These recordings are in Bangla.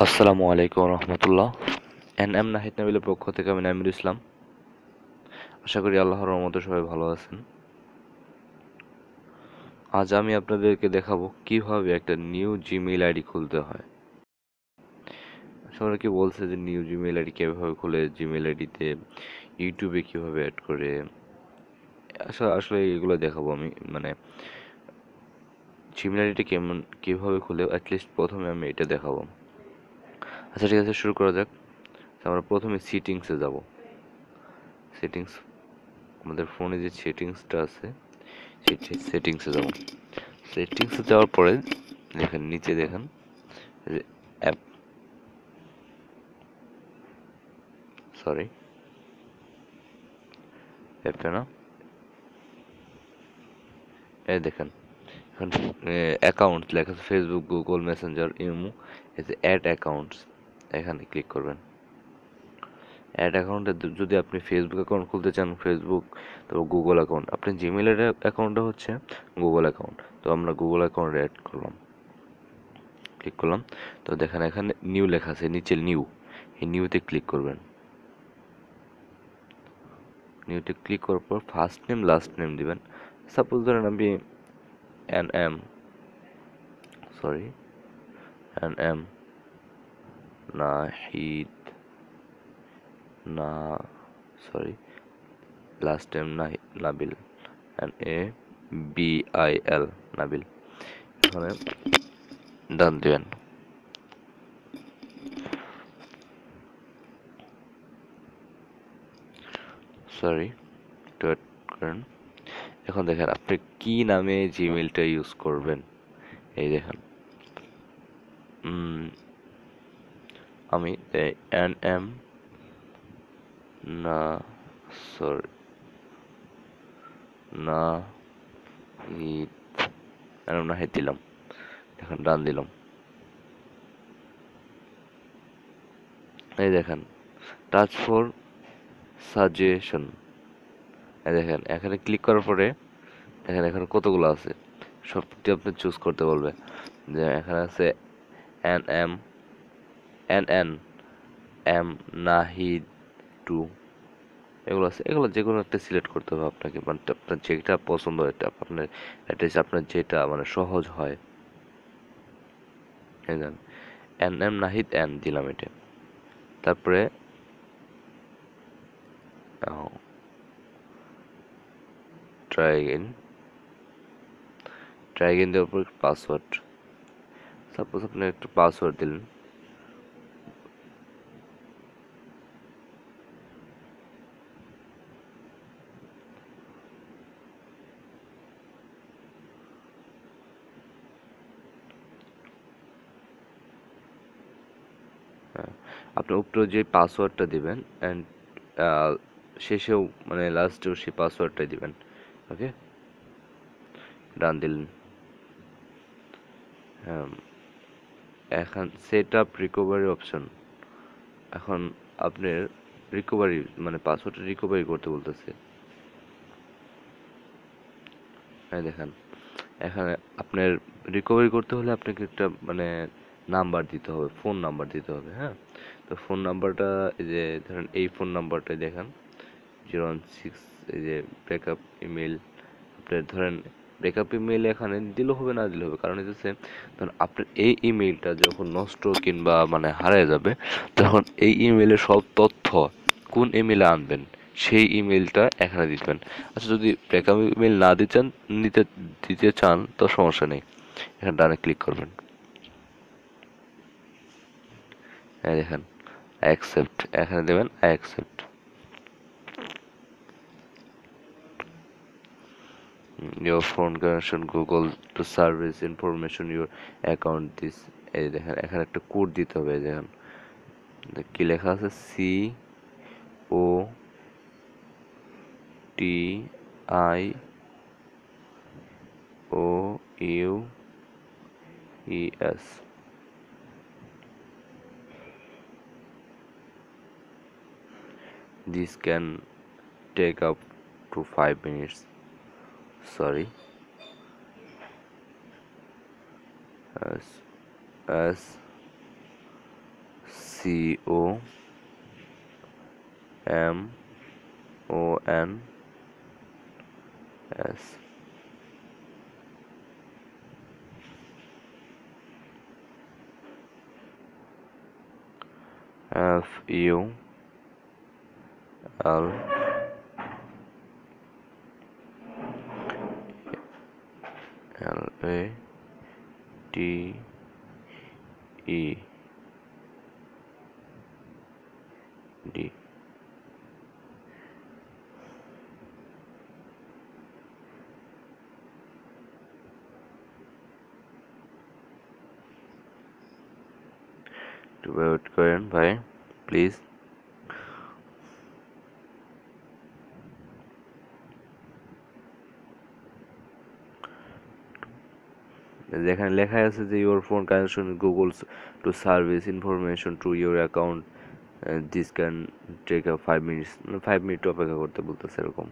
আসসালামু আলাইকুম রহমতুল্লাহ। এম নাহিদ নাবিলের পক্ষ থেকে আমি নামির ইসলাম। আশা করি আল্লাহর রহমতে সবাই ভালো আছেন। আজ আমি আপনাদেরকে দেখাবো কিভাবে একটা নিউ জিমেইল আইডি খুলতে হয়। সবাই কি বলছে যে নিউ জিমেইল আইডি কিভাবে খুলে, জিমেইল আইডিতে ইউটিউবে কিভাবে অ্যাড করে। আসলে আসলে এগুলো দেখাবো আমি, মানে জিমেইল আইডিটা কিভাবে খুলে অ্যাটলিস্ট প্রথমে আমি এটা দেখাবো। আচ্ছা ঠিক আছে, শুরু করা যাক। আমরা প্রথমে সেটিংসে যাব। সেটিংস, আমাদের ফোনে যে সেটিংসটা আছে সেই সেটিংসে যাব। সেটিংসে যাওয়ার পরে দেখেন নিচে দেখেন যে অ্যাপ, সরি অ্যাপে না, এই দেখেন এখন অ্যাকাউন্ট লেখা আছে, ফেসবুক, গুগল, মেসেঞ্জার, ইমো। এই যে অ্যাড অ্যাকাউন্টস, এখানে ক্লিক করবেন। অ্যাড অ্যাকাউন্টে যদি আপনি ফেসবুক অ্যাকাউন্ট খুলতে চান, ফেসবুক, তারপর গুগল অ্যাকাউন্ট, আপনি জিমেলের অ্যাকাউন্টটা হচ্ছে গুগল অ্যাকাউন্ট, তো আমরা গুগল অ্যাকাউন্ট অ্যাড করলাম, ক্লিক করলাম। তো দেখেন এখানে নিউ লেখা আছে, নিচে নিউ, এই নিউতে ক্লিক করবেন। নিউতে ক্লিক করার পর ফার্স্ট নেম লাস্ট নেম দিবেন। সাপোজ ধরেন আমি N M, sorry N M Nahid, না sorry last name Nabil, N A B I L, Nabil. এখানে ডান দিবেন। সরি, একটু wait করেন। এখন দেখেন আপনি কি নামে জিমেলটা ইউজ করবেন। এই দেখেন আমি এন এম না সরি না হিদ, এন এম নাহিদ দিলাম। এখন ডান দিলাম। এই দেখেন টাচ ফর সাজেশন, এই দেখেন এখানে ক্লিক করার পরে দেখেন এখানে কতগুলো আছে, সবটি আপনি চুজ করতে বলবে। যে এখানে আছে N M, N N M Nahid two, এগুলো আছে, এগুলো যে কোনো একটা সিলেক্ট করতে হবে আপনাকে, মানে আপনার যেটা পছন্দ এটা আপনার, এটা আপনার যেটা মানে সহজ হয়। এই than n M Nahid N দিলাম এটা। তারপরে ট্রাই এগেইন, ট্রাই এগেইন দেওয়ার পর পাসওয়ার্ড, সাপোজ আপনি একটা পাসওয়ার্ড দিলেন। আপনি উপরে যে পাসওয়ার্ডটা দিবেন অ্যান্ড শেষেও মানে লাস্টেও সেই পাসওয়ার্ডটাই দিবেন। ওকে, ডান দিলেন। হ্যাঁ, এখন সেট আপ রিকভারি অপশন, এখন আপনার রিকভারি মানে পাসওয়ার্ডটা রিকভারি করতে বলতেছে। হ্যাঁ দেখেন এখানে আপনার রিকভারি করতে হলে আপনাকে একটা মানে নাম্বার দিতে হবে, ফোন নাম্বার দিতে হবে। হ্যাঁ, তো ফোন নাম্বারটা এই যে ধরেন এই ফোন নাম্বারটাই দেখেন 016, এই যে ব্রেকআপ ইমেল, আপনার ধরেন ব্রেকআপ ইমেল এখানে দিলেও হবে না দিলেও হবে, কারণ হচ্ছে ধরুন আপনার এই ইমেলটা যখন নষ্ট কিংবা মানে হারিয়ে যাবে, তখন এই ইমেলের সব তথ্য কোন ইমেলে আনবেন সেই ইমেলটা এখানে দিবেন। আচ্ছা যদি ব্রেকআপ ইমেল না দিতে চান, দিতে চান তো সমস্যা নেই, এখানে ডানে ক্লিক করবেন। এই দেখেন অ্যাকসেপ্ট, এখানে দেবেন accept. Your phone connection Google to service information your account this, এই দেখেন এখানে একটা কোড দিতে হবে। এই দেখেন কি লেখা আছে, COTIOUES, this can take up to 5 minutes, sorry, as as COMONS FULLATED একটু ওয়েট করেন ভাই প্লিজ। যেখানে লেখা আছে যে your phone connection Google to service information to your account, this can take 5 minutes, 5 minute অপেক্ষা করতে বলতেছে এরকম।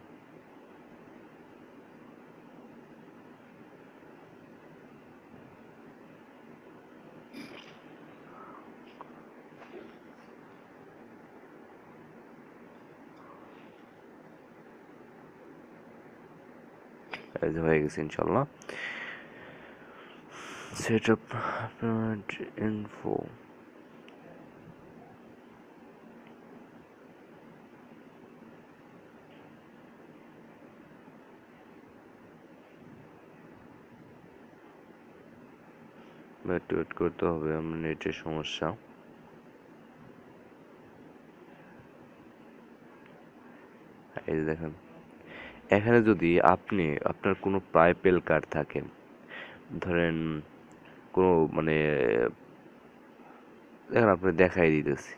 এই যে হয়ে গেছে ইনশাল্লাহ। Set up payment info, wait করতে হবে, আমার নেটের সমস্যা। এই যে দেখেন এখানে যদি আপনি আপনার কোনো পাইপেল কার্ড থাকে, ধরেন কোনো মানে দেখেন আপনি দেখাই দিতেছি